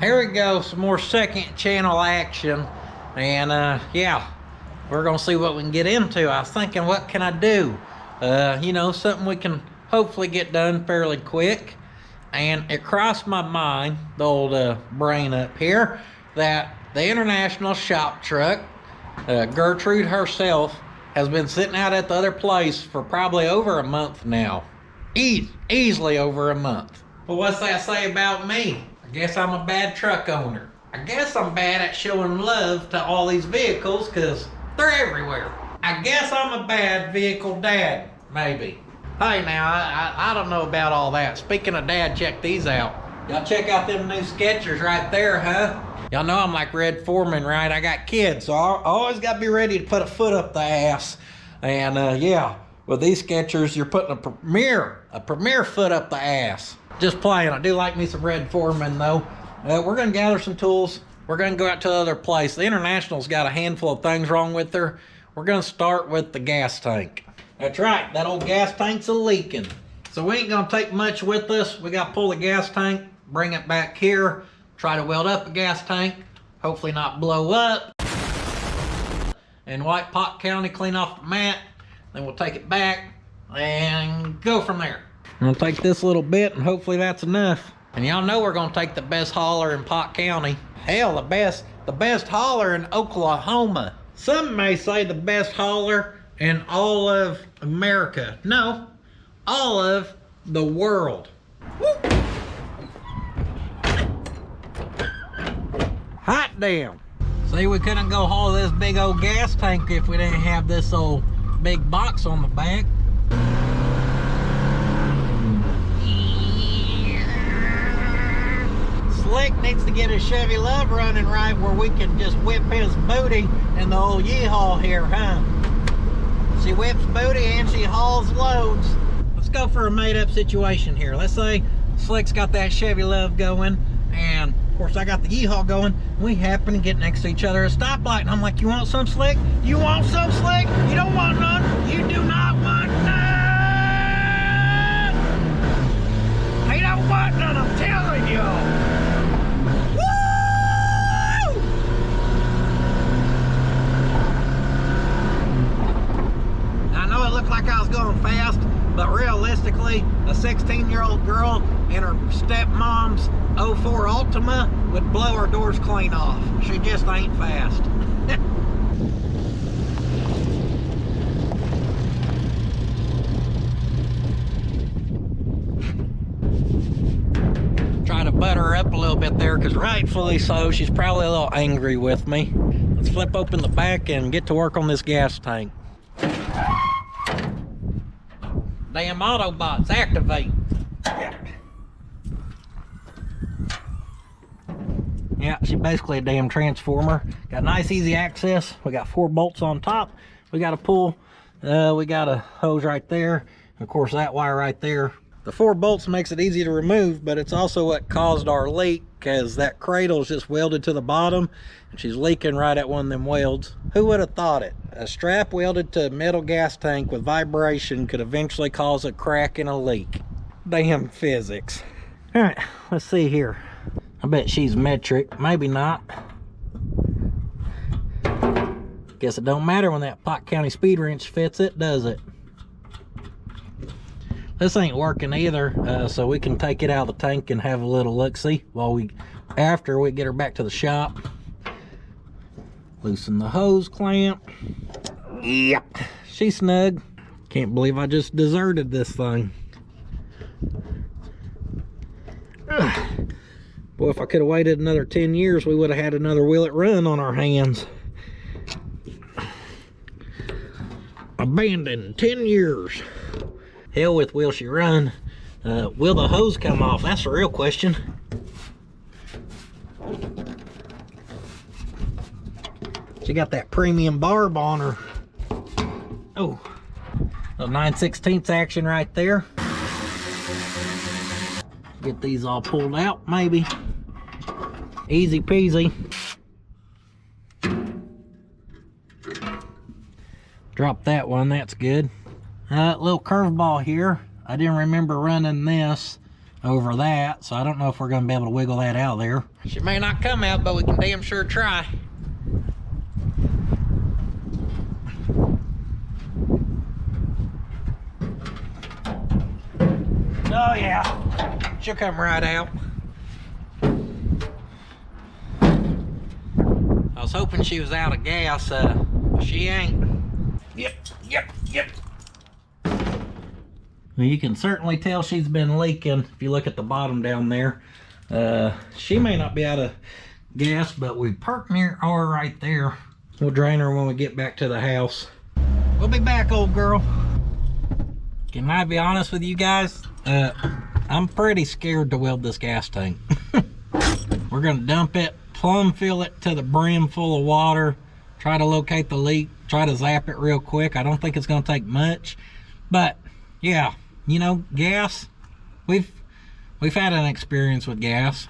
here we go, some more second channel action. And yeah, we're gonna see what we can get into. I was thinking, what can I do? You know, something we can hopefully get done fairly quick. And it crossed my mind, the old brain up here, that the International shop truck, Gertrude herself, has been sitting out at the other place for probably over a month now. Easily over a month. Well, what's that say about me? I guess I'm a bad truck owner. I guess I'm bad at showing love to all these vehicles because they're everywhere. I guess I'm a bad vehicle dad, maybe. Hey now, I don't know about all that. Speaking of dad, check these out. Y'all check out them new Skechers right there, huh? Y'all know I'm like Red Foreman, right? I got kids, so I always gotta be ready to put a foot up the ass. And yeah, with these Skechers, you're putting a premier foot up the ass. Just playing. I do like me some Red Foreman though. We're gonna gather some tools. We're gonna go out to the other place. The International's got a handful of things wrong with her. We're gonna start with the gas tank. That's right, that old gas tank's a leaking. So we ain't gonna take much with us. We gotta pull the gas tank, bring it back here, try to weld up the gas tank, hopefully not blow up. And wipe Pot County, clean off the mat. Then we'll take it back and go from there. I'm gonna take this little bit and hopefully that's enough. And y'all know we're gonna take the best hauler in Pot County. Hell, the best hauler in Oklahoma. Some may say the best hauler in all of America. No, all of the world. Woo! Hot damn. See, we couldn't go haul this big old gas tank if we didn't have this old big box on the back. Slick needs to get his Chevy Love running right where we can just whip his booty in the old yeehaw here, huh? She whips booty and she hauls loads. Let's go for a made-up situation here. Let's say Slick's got that Chevy Love going, and of course I got the yeehaw going. We happen to get next to each other at a stoplight, and I'm like, you want some, Slick? You want some, Slick? You don't want none? You do not want none! He don't want none, I'm telling you! It looked like I was going fast, but realistically, a 16-year-old girl in her stepmom's 04 Altima would blow her doors clean off. She just ain't fast. Try to butter her up a little bit there, because rightfully so, she's probably a little angry with me. Let's flip open the back and get to work on this gas tank. Damn Autobots, activate. Yeah, she's basically a damn transformer. Got nice easy access. We got 4 bolts on top. We got a pull. We got a hose right there. And of course that wire right there. The 4 bolts makes it easy to remove, but it's also what caused our leak, because that cradle is just welded to the bottom and she's leaking right at one of them welds. Who would have thought it? A strap welded to a metal gas tank with vibration could eventually cause a crack and a leak. Damn physics. All right, let's see here. I bet she's metric, maybe not. Guess it don't matter when that Pot County speed wrench fits it, does it? This ain't working either, so we can take it out of the tank and have a little look-see after we get her back to the shop. Loosen the hose clamp. Yep, she's snug. Can't believe I just deserted this thing. Ugh. Boy, if I could have waited another 10 years, we would have had another Will It Run on our hands. Abandoned 10 years. Hell with will she run. Will the hose come off? That's the real question. She got that premium barb on her. Oh, a 9/16 action right there. Get these all pulled out, maybe. Easy peasy. Drop that one, that's good. Little curveball here. I didn't remember running this. over that, so I don't know if we're gonna be able to wiggle that out of there. She may not come out, but we can damn sure try. Oh yeah, she'll come right out. I was hoping she was out of gas, she ain't. Yep. Well, you can certainly tell she's been leaking if you look at the bottom down there. She may not be out of gas, but we parked near her right there. We'll drain her when we get back to the house. We'll be back, old girl. Can I be honest with you guys? I'm pretty scared to weld this gas tank. We're gonna dump it, plumb fill it to the brim full of water, try to locate the leak, try to zap it real quick. I don't think it's gonna take much, but yeah, you know, gas, we've had an experience with gas.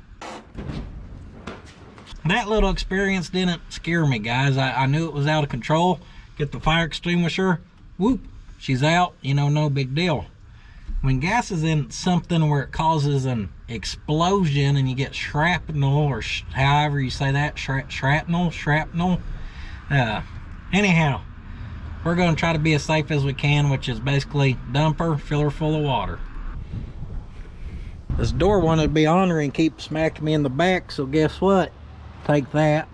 That little experience didn't scare me, guys. I knew it was out of control. Get the fire extinguisher, whoop, she's out, you know, no big deal. When gas is in something where it causes an explosion and you get shrapnel, or however you say that, shrapnel. Anyhow, we're going to try to be as safe as we can, which is basically dump her, fill her full of water. This door wanted to be on her and keep smacking me in the back, so guess what? Take that.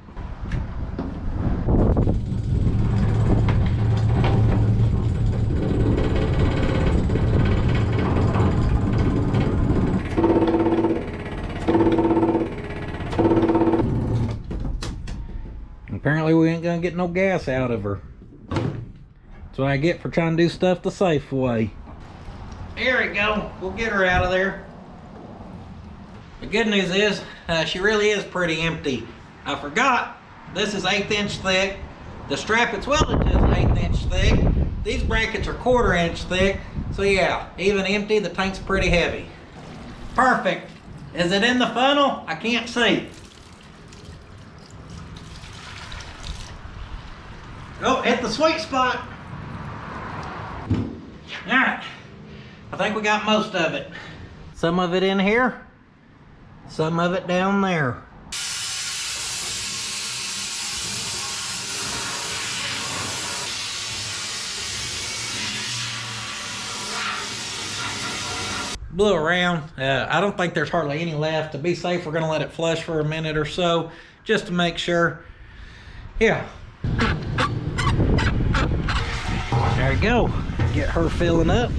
Apparently we ain't gonna get no gas out of her. That's what I get for trying to do stuff the safe way. There we go. We'll get her out of there. The good news is, she really is pretty empty. I forgot, this is 1/8 inch thick. The strap it's welded to is 1/8 inch thick. These brackets are 1/4 inch thick. So yeah, even empty, the tank's pretty heavy. Perfect. Is it in the funnel? I can't see. Oh, hit the sweet spot. All right, I think we got most of it. Some of it in here, some of it down there. Blew around. I don't think there's hardly any left. To be safe, we're gonna let it flush for a minute or so, just to make sure. Yeah. There we go. Get her filling up.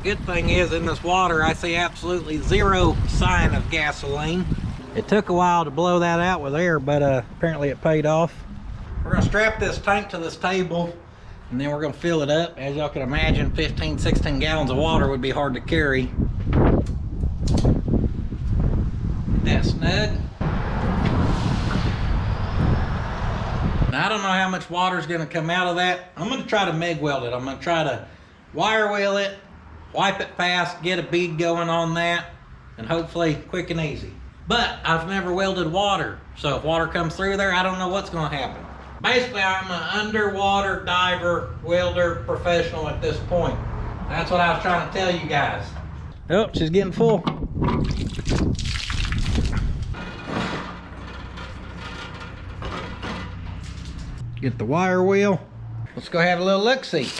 Good thing is, in this water, I see absolutely zero sign of gasoline. It took a while to blow that out with air, but apparently it paid off. We're gonna strap this tank to this table, and then we're gonna fill it up. As y'all can imagine, 15, 16 gallons of water would be hard to carry. That snug. Now, I don't know how much water is going to come out of that. I'm going to try to MIG weld it. I'm going to try to wire wheel it, wipe it fast, get a bead going on that, and hopefully quick and easy. But I've never welded water, so if water comes through there, I don't know what's going to happen. Basically, I'm an underwater diver, welder, professional at this point. That's what I was trying to tell you guys. Oh, she's getting full. Get the wire wheel. Let's go have a little look-see.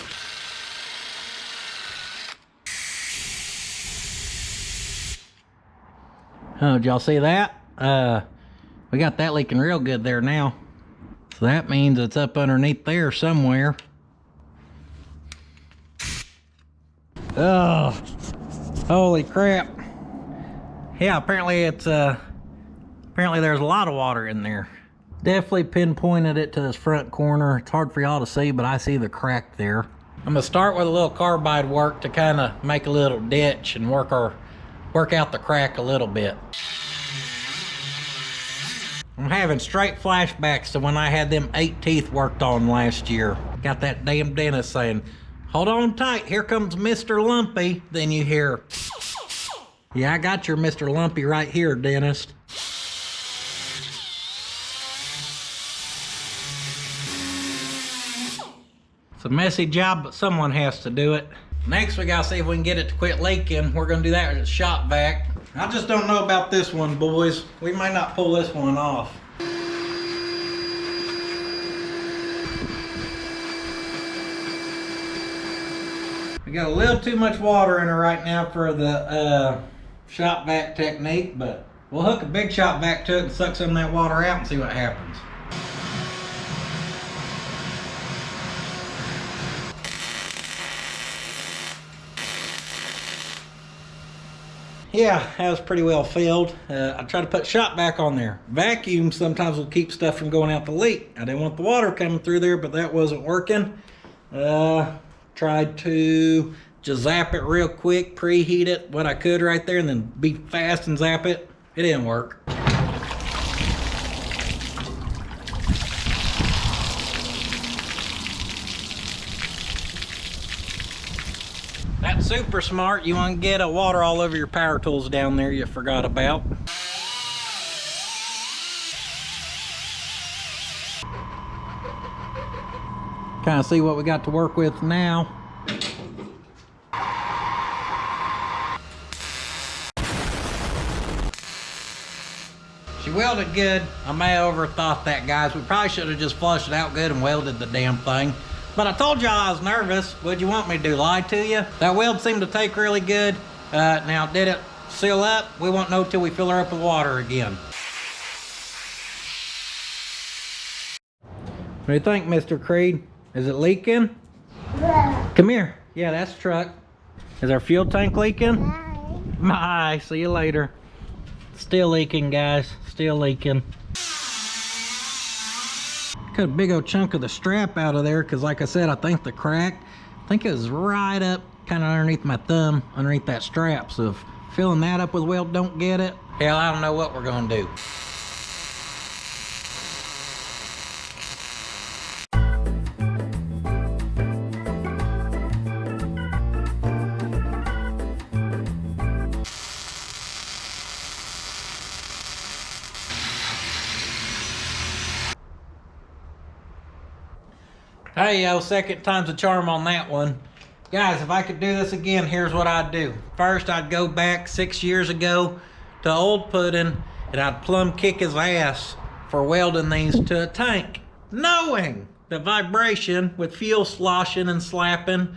Oh, did y'all see that? We got that leaking real good there now. So that means it's up underneath there somewhere. Oh, holy crap. Yeah, apparently it's, apparently there's a lot of water in there. Definitely pinpointed it to this front corner. It's hard for y'all to see, but I see the crack there. I'm gonna start with a little carbide work to kind of make a little ditch and work out the crack a little bit. I'm having straight flashbacks to when I had them 8 teeth worked on last year. Got that damn dentist saying, "Hold on tight, here comes Mr. Lumpy." Then you hear, "Yeah, I got your Mr. Lumpy right here, dentist." It's a messy job, but someone has to do it. Next, we gotta see if we can get it to quit leaking. We're gonna do that with a shop vac. I just don't know about this one, boys. We might not pull this one off. We got a little too much water in her right now for the shop vac technique, but we'll hook a big shop vac to it and suck some of that water out and see what happens. Yeah, that was pretty well filled. I tried to put shop vac on there. Vacuum sometimes will keep stuff from going out the leak. I didn't want the water coming through there, but that wasn't working. Tried to just zap it real quick, preheat it, what I could right there, and then be fast and zap it. It didn't work. That's super smart. You want to get water all over your power tools down there you forgot about. Kind of see what we got to work with now. She welded good. I may have overthought that, guys. We probably should have just flushed it out good and welded the damn thing. But I told y'all I was nervous. What'd you want me to do, lie to you? That weld seemed to take really good. Now, did it seal up? We won't know till we fill her up with water again. What do you think, Mr. Creed? Is it leaking? Yeah. Come here. Yeah, that's the truck. Is our fuel tank leaking? Bye. Bye. See you later. Still leaking, guys. Still leaking. Cut a big old chunk of the strap out of there because, like I said, I think the crack, I think it was right up kind of underneath my thumb, underneath that strap. So if filling that up with weld don't get it, hell, I don't know what we're going to do. Hey, yo, second time's a charm on that one. Guys, if I could do this again, here's what I'd do. First, I'd go back 6 years ago to Old Puddin', and I'd plumb kick his ass for welding these to a tank, knowing the vibration with fuel sloshing and slapping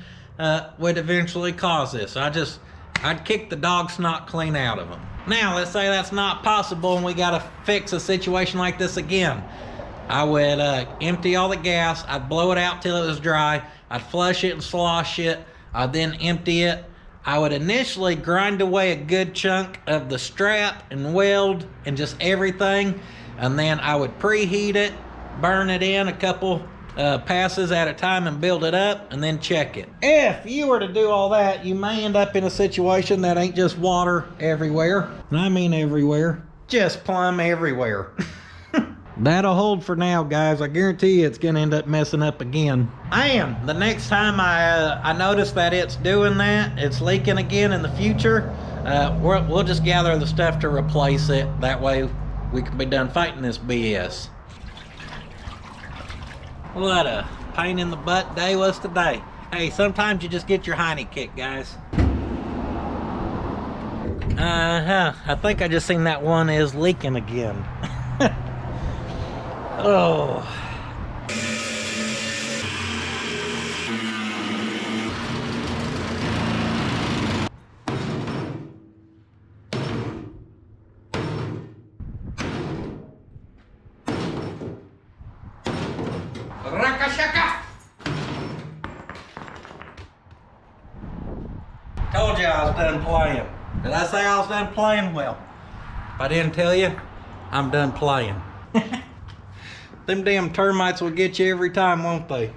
would eventually cause this. I'd kick the dog snot clean out of them. Now, let's say that's not possible and we gotta fix a situation like this again. I would empty all the gas, I'd blow it out till it was dry, I'd flush it and slosh it, I'd then empty it. I would initially grind away a good chunk of the strap and weld and just everything, and then I would preheat it, burn it in a couple passes at a time and build it up, and then check it. If you were to do all that, you may end up in a situation that ain't just water everywhere, and I mean everywhere, just plumb everywhere. That'll hold for now, guys. I guarantee you it's gonna end up messing up again. And the next time I notice that it's doing that, it's leaking again in the future, we'll just gather the stuff to replace it. That way we can be done fighting this BS. What a pain in the butt day was today. Hey, sometimes you just get your hiney kicked, guys. I think I just seen that one is leaking again. Oh. Rakashaka. Told you I was done playing. Did I say I was done playing? Well, if I didn't tell you, I'm done playing. Them damn termites will get you every time, won't they?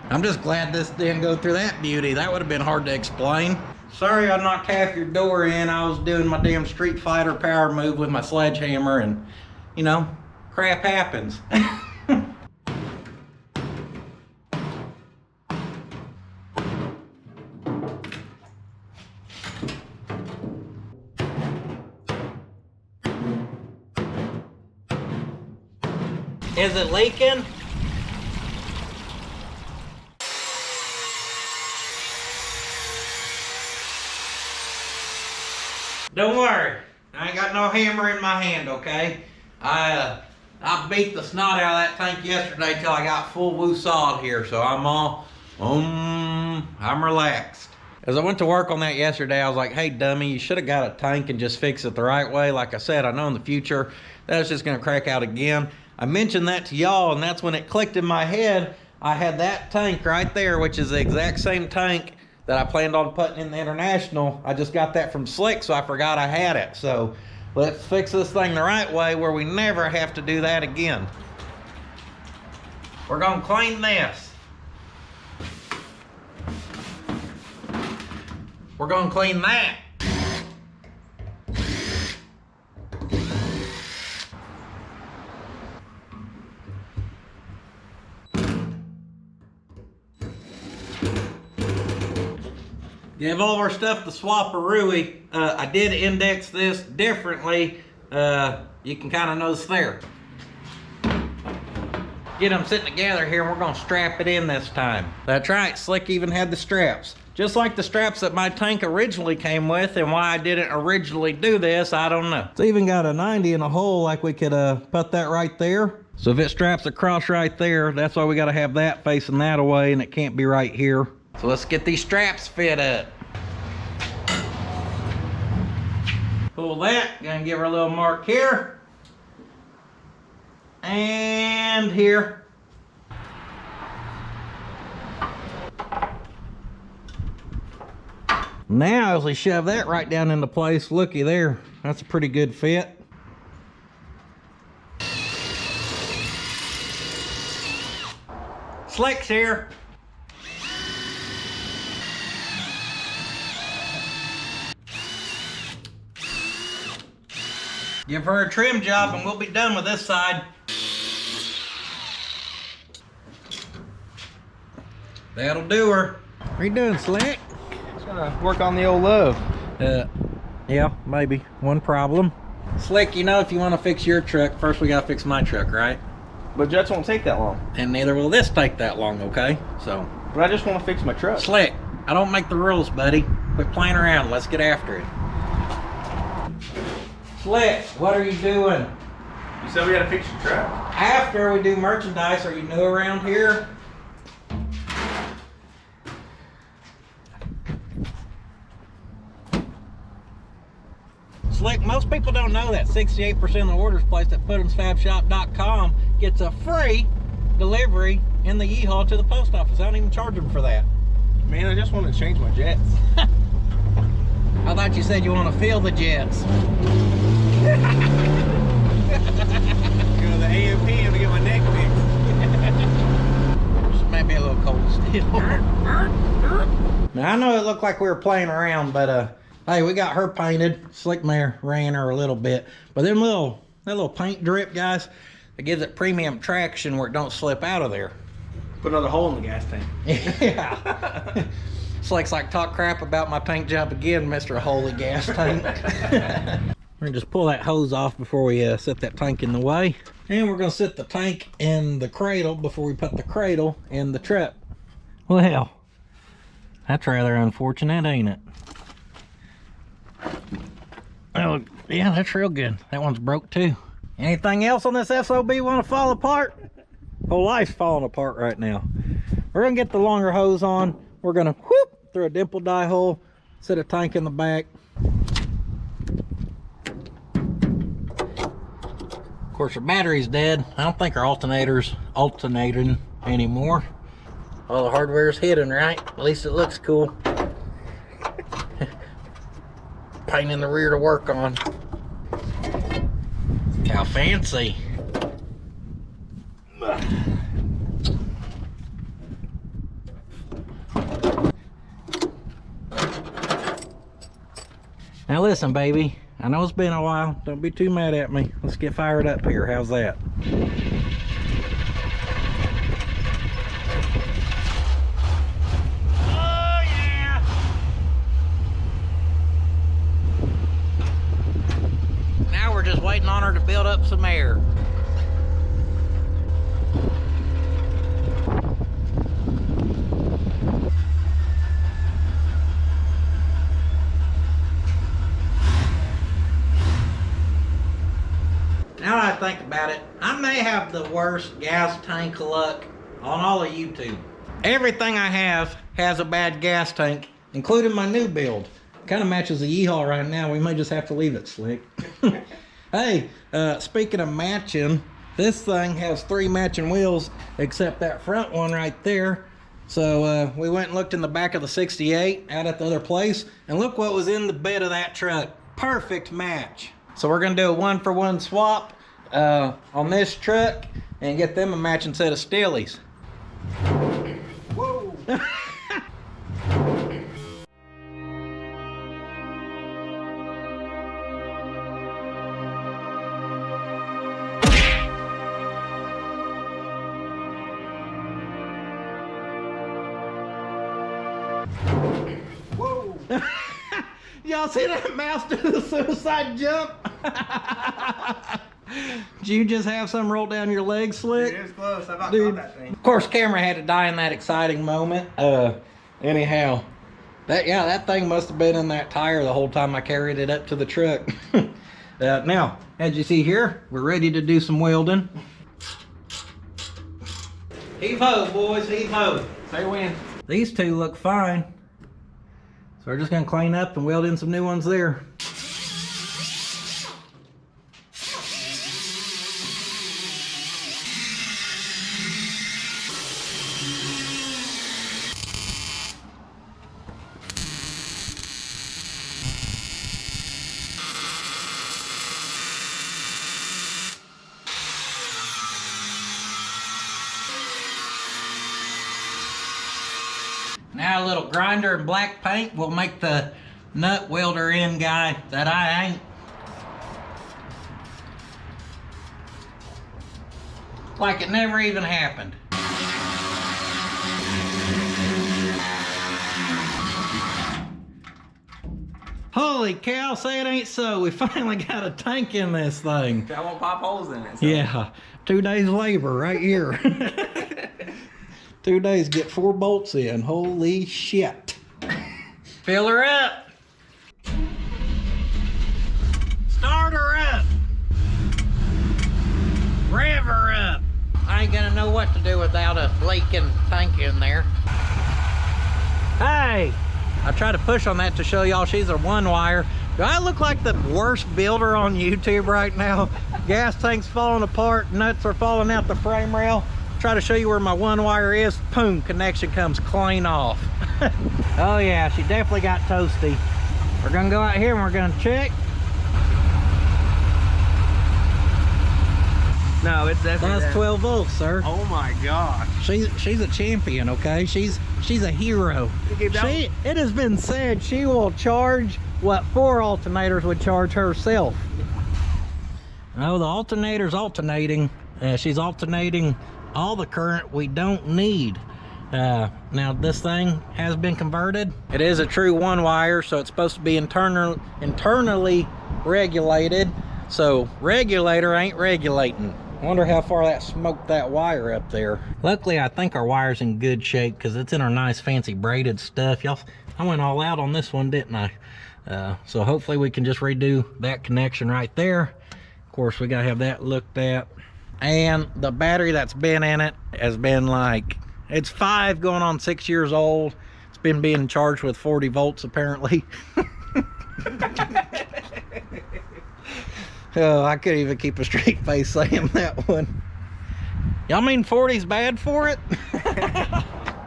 I'm just glad this didn't go through that beauty. That would have been hard to explain. Sorry I knocked half your door in. I was doing my damn Street Fighter power move with my sledgehammer and, you know, crap happens. Is it leaking? Don't worry, I ain't got no hammer in my hand, okay? I beat the snot out of that tank yesterday till I got full woosawed here, so I'm relaxed. As I went to work on that yesterday, I was like, hey dummy, you should have got a tank and just fix it the right way. Like I said, I know in the future that's just gonna crack out again. I mentioned that to y'all, and that's when it clicked in my head. I had that tank right there, which is the exact same tank that I planned on putting in the International. I just got that from Slick, so I forgot I had it. So let's fix this thing the right way where we never have to do that again. We're gonna clean this. We're gonna clean that. Give all our stuff to Swapperooey. I did index this differently. You can kind of notice there. Get them sitting together here, and we're gonna strap it in this time. That's right, Slick even had the straps. Just like the straps that my tank originally came with, and why I didn't originally do this, I don't know. It's even got a 90 in a hole, like we could put that right there. So if it straps across right there, that's why we gotta have that facing that away, and it can't be right here. So let's get these straps fit up. Pull that, gonna give her a little mark here. And here. Now as we shove that right down into place, looky there, that's a pretty good fit. Slick's here. Give her a trim job and we'll be done with this side. That'll do her. What are you doing, Slick? Just gonna work on the old love. Yeah, maybe. One problem. Slick, you know if you want to fix your truck, first we gotta fix my truck, right? But jets won't take that long. And neither will this take that long, okay? So. But I just want to fix my truck. Slick, I don't make the rules, buddy. Quit playing around. Let's get after it. Slick, what are you doing? You said we gotta fix your truck? After we do merchandise, are you new around here? Slick, most people don't know that 68% of the orders placed at puddensfabshop.com gets a free delivery in the U-Haul to the post office. I don't even charge them for that. Man, I just want to change my jets. I thought you said you want to feel the jets. Go to the AM PM to get my neck fixed. Just maybe a little cold still. Now I know it looked like we were playing around, but hey, we got her painted. Slick Mare ran her a little bit, but that little paint drip, guys, it gives it premium traction where it don't slip out of there. Put another hole in the gas tank. Yeah. Slick's like, talk crap about my paint job again, Mr. Holy Gas Tank. We're gonna just pull that hose off before we set that tank in the way. And we're gonna set the tank in the cradle before we put the cradle in the truck. Well, that's rather unfortunate, ain't it? Oh, yeah, that's real good. That one's broke too. Anything else on this SOB want to fall apart? Whole life's falling apart right now. We're gonna get the longer hose on. We're gonna whoop through a dimple die hole, set a tank in the back. Of course, our battery's dead. I don't think our alternator's alternating anymore. All the hardware's hidden, right? At least it looks cool. Paint in the rear to work on. How fancy. Now listen, baby, I know it's been a while. Don't be too mad at me. Let's get fired up here. How's that? Oh, yeah! Now we're just waiting on her to build up some air. think about it, I may have the worst gas tank luck on all of YouTube. Everything I have has a bad gas tank, including my new build. Kind of matches the Yeehaw right now. We may just have to leave it slick. Hey, speaking of matching, this thing has 3 matching wheels, except that front one right there. So we went and looked in the back of the 68 out at the other place, and look what was in the bed of that truck. Perfect match. So we're gonna do a 1-for-1 swap on this truck and get them a matching set of Steelies. Whoa! Whoa! Y'all see that mouse do the suicide jump? Did you just have some roll down your leg, Slick? Dude, it was close. I about Dude, caught that thing. of course, camera had to die in that exciting moment. Anyhow, that thing must have been in that tire the whole time I carried it up to the truck. Now, as you see here, we're ready to do some welding. Heave ho, boys, heave ho. Say when. These two look fine. So we're just gonna clean up and weld in some new ones there. Now a little grinder and black paint will make the nut welder in guy that I ain't. Like it never even happened. Holy cow, say it ain't so. We finally got a tank in this thing. I won't pop holes in it. So. Yeah, 2 days labor right here. 2 days, get 4 bolts in. Holy shit. Fill her up. Start her up. Rev her up. I ain't gonna know what to do without a leaking tank in there. Hey, I tried to push on that to show y'all she's a 1-wire. Do I look like the worst builder on YouTube right now? Gas tank's falling apart, nuts are falling out the frame rail. Try to show you where my 1-wire is. Boom, connection comes clean off. Oh yeah, she definitely got toasty. We're gonna go out here and we're gonna check. No, it's definitely That's 12 volts, sir. Oh my gosh. She's a champion, okay? She's a hero. It has been said she will charge what 4 alternators would charge herself. Oh, the alternator's alternating. She's alternating all the current we don't need. Now this thing has been converted. It is a true 1-wire, so it's supposed to be internally regulated. So regulator ain't regulating. Wonder how far that smoked that wire up there. Luckily, I think our wire's in good shape because it's in our nice fancy braided stuff. Y'all, I went all out on this one, didn't I? So hopefully we can just redo that connection right there. Of course, we gotta have that looked at. And the battery that's been in it has been like, it's 5 going on 6 years old. It's been being charged with 40 volts apparently. Oh, I couldn't even keep a straight face saying that one. Y'all mean 40's bad for it?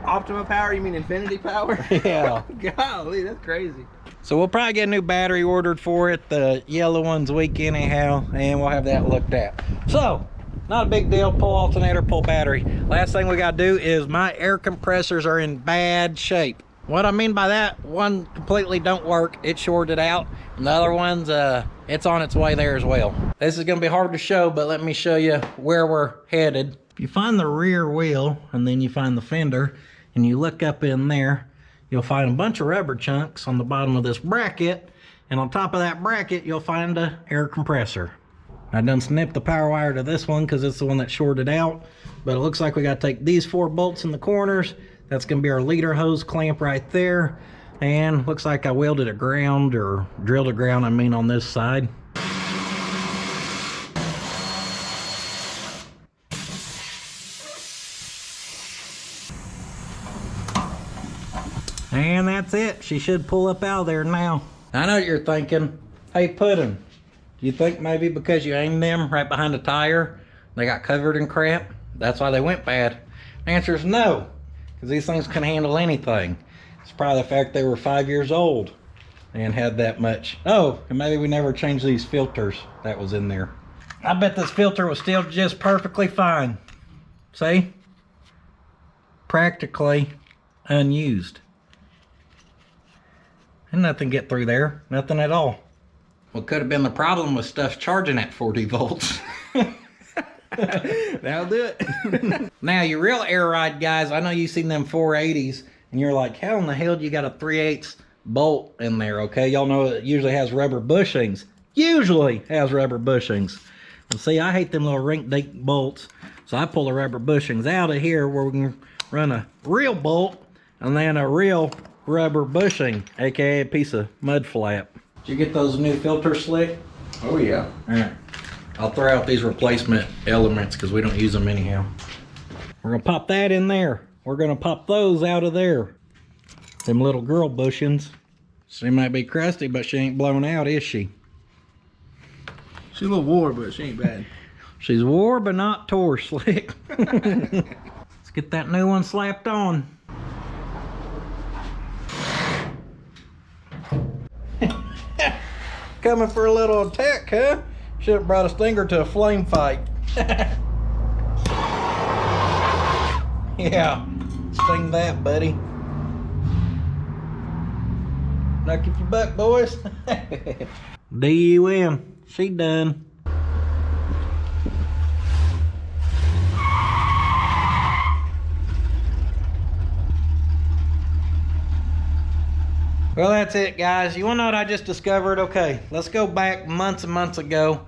Optima power, you mean infinity power? Yeah. Golly, that's crazy. So we'll probably get a new battery ordered for it. The yellow one's weak anyhow, and we'll have that looked at. So, not a big deal. Pull alternator, pull battery. Last thing we gotta do is my air compressors are in bad shape. What I mean by that, one completely don't work, it's shorted out, and the other one's it's on its way there as well. This is gonna be hard to show, but let me show you where we're headed. If you find the rear wheel and then you find the fender and you look up in there, you'll find a bunch of rubber chunks on the bottom of this bracket, and on top of that bracket you'll find an air compressor. I done snipped the power wire to this one because it's the one that shorted out, but it looks like we got to take these 4 bolts in the corners. That's going to be our leader hose clamp right there, and looks like I welded a ground, or drilled a ground I mean, on this side. And that's it. She should pull up out of there now. I know what you're thinking. Hey, Puddin', do you think maybe because you aimed them right behind the tire, they got covered in crap? That's why they went bad. The answer is no, because these things can handle anything. It's probably the fact they were 5 years old and had that much. Oh, and maybe we never changed these filters that was in there. I bet this filter was still just perfectly fine. See? Practically unused. And nothing get through there, nothing at all. What could have been the problem with stuff charging at 40 volts. That'll do it. Now, your real air ride guys, I know you've seen them 480s, and you're like, how in the hell do you got a 3/8 bolt in there, okay? Y'all know it usually has rubber bushings. Usually has rubber bushings. And see, I hate them little rink-dink bolts, so I pull the rubber bushings out of here where we can run a real bolt and then a real rubber bushing, aka a piece of mud flap. Did you get those new filters slick? Oh yeah. All right. I'll throw out these replacement elements because we don't use them anyhow. We're gonna pop that in there. We're gonna pop those out of there. Them little girl bushings. She might be crusty, but she ain't blown out, is she? She's a little wore, but she ain't bad. She's wore, but not tore, Slick. Let's get that new one slapped on. Coming for a little attack, huh? Should have brought a stinger to a flame fight. Yeah, sting that, buddy. Knock if you buck, boys. D-U-M. She done. Well, that's it, guys. You want to know what I just discovered? Okay, let's go back months and months ago.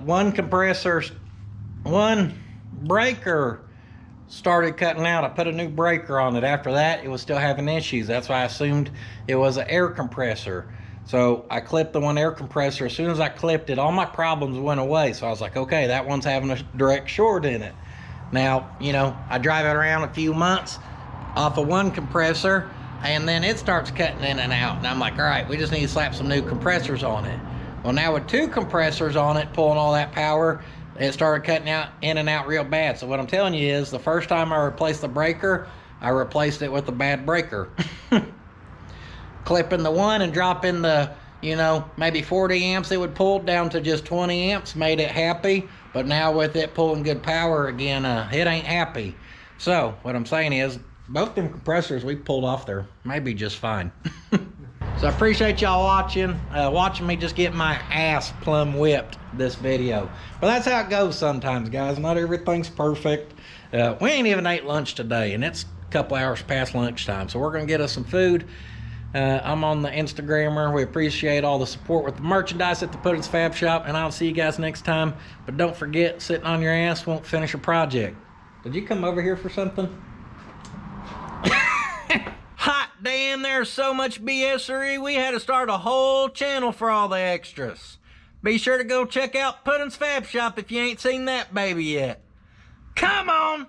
One breaker started cutting out. I put a new breaker on it. After that, it was still having issues. That's why I assumed it was an air compressor. So I clipped the one air compressor. As soon as I clipped it, all my problems went away. So I was like, okay, that one's having a direct short in it. Now, you know, I drive it around a few months off of one compressor, and then it starts cutting in and out. And I'm like, all right, we just need to slap some new compressors on it. Well, now with two compressors on it, pulling all that power, it started cutting out in and out real bad. So what I'm telling you is, the first time I replaced the breaker, I replaced it with a bad breaker. Clipping the one and dropping the, you know, maybe 40 amps it would pull down to just 20 amps made it happy. But now with it pulling good power again, it ain't happy. So what I'm saying is, both them compressors we pulled off there maybe just fine. So I appreciate y'all watching me just get my ass plumb whipped this video. But that's how it goes sometimes, guys. Not everything's perfect. We ain't even ate lunch today, and it's a couple hours past lunchtime. So we're gonna get us some food. I'm on the Instagrammer. We appreciate all the support with the merchandise at the Puddin's Fab Shop, and I'll see you guys next time. But don't forget, sitting on your ass won't finish a project. Did you come over here for something? Hot damn, there's so much BSery, we had to start a whole channel for all the extras. Be sure to go check out Puddin's Fab Shop if you ain't seen that baby yet. Come on!